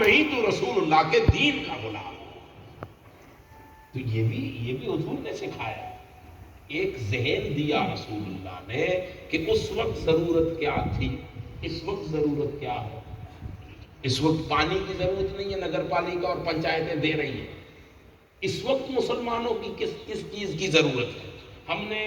نہیں تو رسول اللہ کے دین کا غلام۔ تو یہ بھی حضور نے سکھایا، ایک ذہن دیا رسول اللہ نے کہ اس وقت ضرورت کیا تھی، اس وقت ضرورت کیا ہے۔ اس وقت پانی کی ضرورت نہیں ہے، نگر پالیکا اور پنچایتیں دے رہی ہیں۔ اس وقت مسلمانوں کی کس چیز کی ضرورت ہے؟ ہم نے،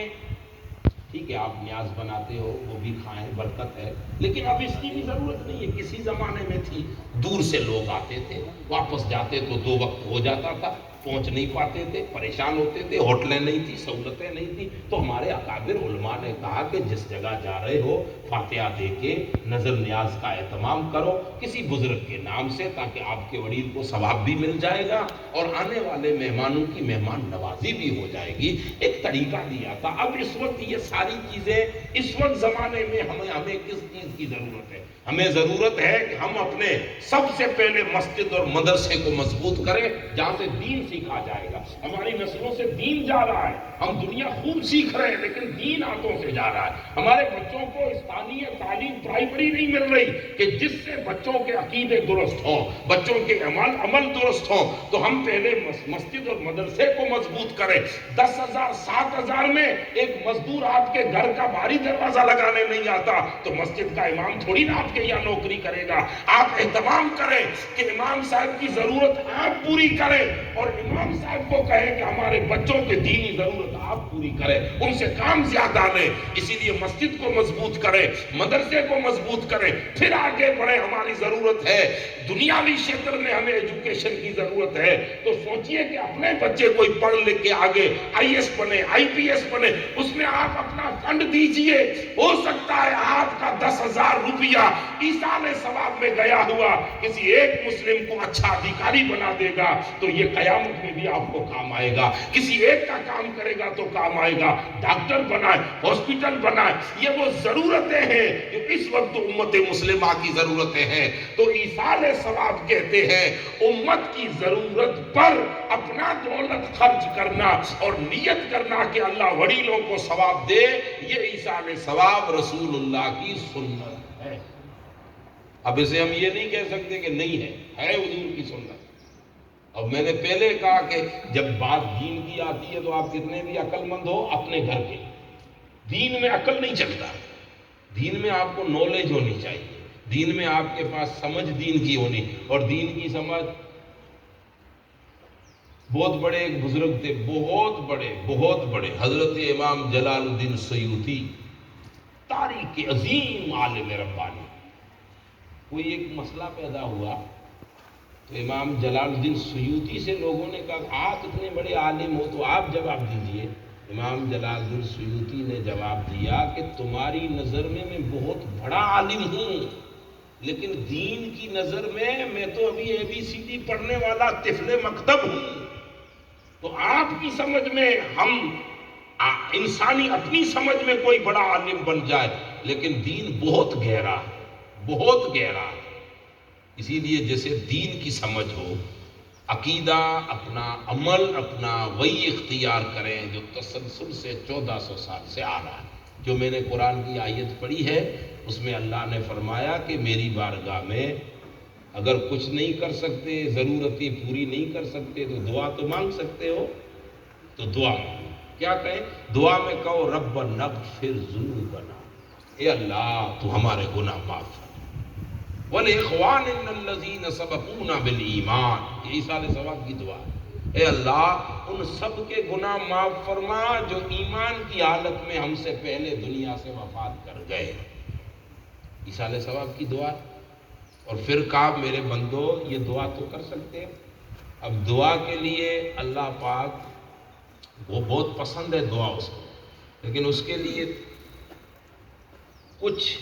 ٹھیک ہے آپ نیاز بناتے ہو وہ بھی کھائیں، برکت ہے، لیکن اب اس کی بھی ضرورت نہیں ہے۔ کسی زمانے میں تھی، دور سے لوگ آتے تھے، واپس جاتے تو 2 وقت ہو جاتا تھا، پہنچ نہیں پاتے تھے، پریشان ہوتے تھے، ہوٹلیں نہیں تھی، سہولتیں نہیں تھی۔ تو ہمارے اکابر علماء نے کہا کہ جس جگہ جا رہے ہو فاتحہ دے کے نظر نیاز کا اہتمام کرو کسی بزرگ کے نام سے، تاکہ آپ کے وڑیل کو ثواب بھی مل جائے گا اور آنے والے مہمانوں کی مہمان نوازی بھی ہو جائے گی۔ ایک طریقہ دیا تھا۔ اب اس وقت یہ ساری چیزیں، اس وقت زمانے میں ہمیں کس چیز کی ضرورت ہے؟ ہمیں ضرورت ہے کہ ہم اپنے سب سے پہلے مسجد اور مدرسے کو مضبوط کریں، جہاں سے دین سیکھا جائے گا۔ ہماری نسلوں سے دین جا رہا ہے، ہم دنیا خوب سیکھ رہے ہیں لیکن دین ہاتھوں سے جا رہا ہے۔ ہمارے بچوں کو اسلامی تعلیم پرائمری نہیں مل رہی کہ جس سے بچوں کے عقیدے درست ہوں، بچوں کے عمل درست ہوں۔ تو ہم پہلے مسجد اور مدرسے کو مضبوط کریں۔ 10,000 7,000 میں ایک مزدور آپ کے گھر کا بھاری دروازہ لگانے نہیں آتا تو مسجد کا امام تھوڑی نہ آپ کے یہاں نوکری کرے گا۔ آپ اہتمام کریں کہ امام صاحب کی ضرورت آپ پوری کریں، اور امام صاحب کو کہیں کہ ہمارے بچوں کے دینی ضرورت آپ پوری کریں، ان سے کام زیادہ لیں۔ اسی لیے مسجد کو مضبوط کریں، مدرسے کو مضبوط کریں، پھر آگے بڑھیں۔ ہماری ضرورت ہے دنیاوی شیطر میں، ہمیں ایجوکیشن کی ضرورت ہے۔ تو سوچئے کہ اپنے بچے کوئی پڑھ لکھ کے آگے IAS بنے، IPS بنے، اس میں آپ اپنا فنڈ دیجئے۔ ہو سکتا ہے آپ کا 10,000 روپیہ ایصال ثواب میں گیا ہوا کسی ایک مسلم کو اچھا ادھیکاری بنا دے گا تو یہ قیامت میں بھی آپ کو کام آئے گا۔ کسی ایک کا کام کرے گا تو کام آئے گا۔ ڈاکٹر بنائے، ہاسپٹل بنائے، یہ وہ ضرورتیں ہیں جو اس وقت امت مسلمہ کی ضرورتیں ہیں۔ تو ایصال ثواب کہتے ہیں امت کی ضرورت پر اپنا دولت خرچ کرنا اور نیت کرنا کہ اللہ وڑیلوں کو ثواب دے، یہ ایصال ثواب رسول اللہ کی سنت ہے۔ اب اسے ہم یہ نہیں کہہ سکتے کہ نہیں ہے حضور کی سنت۔ اور میں نے پہلے کہا کہ جب بات دین کی آتی ہے تو آپ کتنے بھی عقل مند ہو اپنے گھر کے، دین میں عقل نہیں چلتا، دین میں آپ کو نالج ہونی چاہیے، دین میں آپ کے پاس سمجھ دین کی ہونی، اور دین کی سمجھ بہت بڑے ایک بزرگ تھے، بہت بڑے حضرت امام جلال الدین سیوطی، تاریخ کے عظیم عالم ربانی۔ کوئی ایک مسئلہ پیدا ہوا تو امام جلال الدین سیوطی سے لوگوں نے کہا آپ اتنے بڑے عالم ہو تو آپ جواب دیجئے۔ امام جلال الدین سیوطی نے جواب دیا کہ تمہاری نظر میں بہت بڑا عالم ہوں، لیکن دین کی نظر میں تو ابھی ABCD پڑھنے والا طفل مکتب ہوں۔ تو آپ کی سمجھ میں ہم انسانی اپنی سمجھ میں کوئی بڑا عالم بن جائے، لیکن دین بہت گہرا ہے، بہت گہرا ہے۔ اسی لیے جیسے دین کی سمجھ ہو، عقیدہ اپنا، عمل اپنا وہی اختیار کریں جو تسلسل سے 1400 سال سے آ رہا ہے۔ جو میں نے قرآن کی آیت پڑھی ہے اس میں اللہ نے فرمایا کہ میری بارگاہ میں اگر کچھ نہیں کر سکتے، ضرورتیں پوری نہیں کر سکتے تو دعا تو مانگ سکتے ہو، تو دعا مانگو۔ کیا کہیں؟ دعا میں کہو رب نغفر ذنوبنا، اے اللہ تو ہمارے گناہ معاف کر، وَلِإِخْوَانِنَا الَّذِينَ سَبَقُونَا بِالْإِيمَانِ، یہ ایصال ثواب کی دعا ہے۔ اے اللہ ان سب کے گناہ معاف فرما جو ایمان کی حالت میں ہم سے پہلے دنیا سے وفات کر گئے۔ ایصال ثواب کی دعا۔ اور پھر کہا میرے بندو یہ دعا تو کر سکتے ہیں۔ اب دعا کے لیے اللہ پاک وہ بہت پسند ہے دعا اس کو، لیکن اس کے لیے کچھ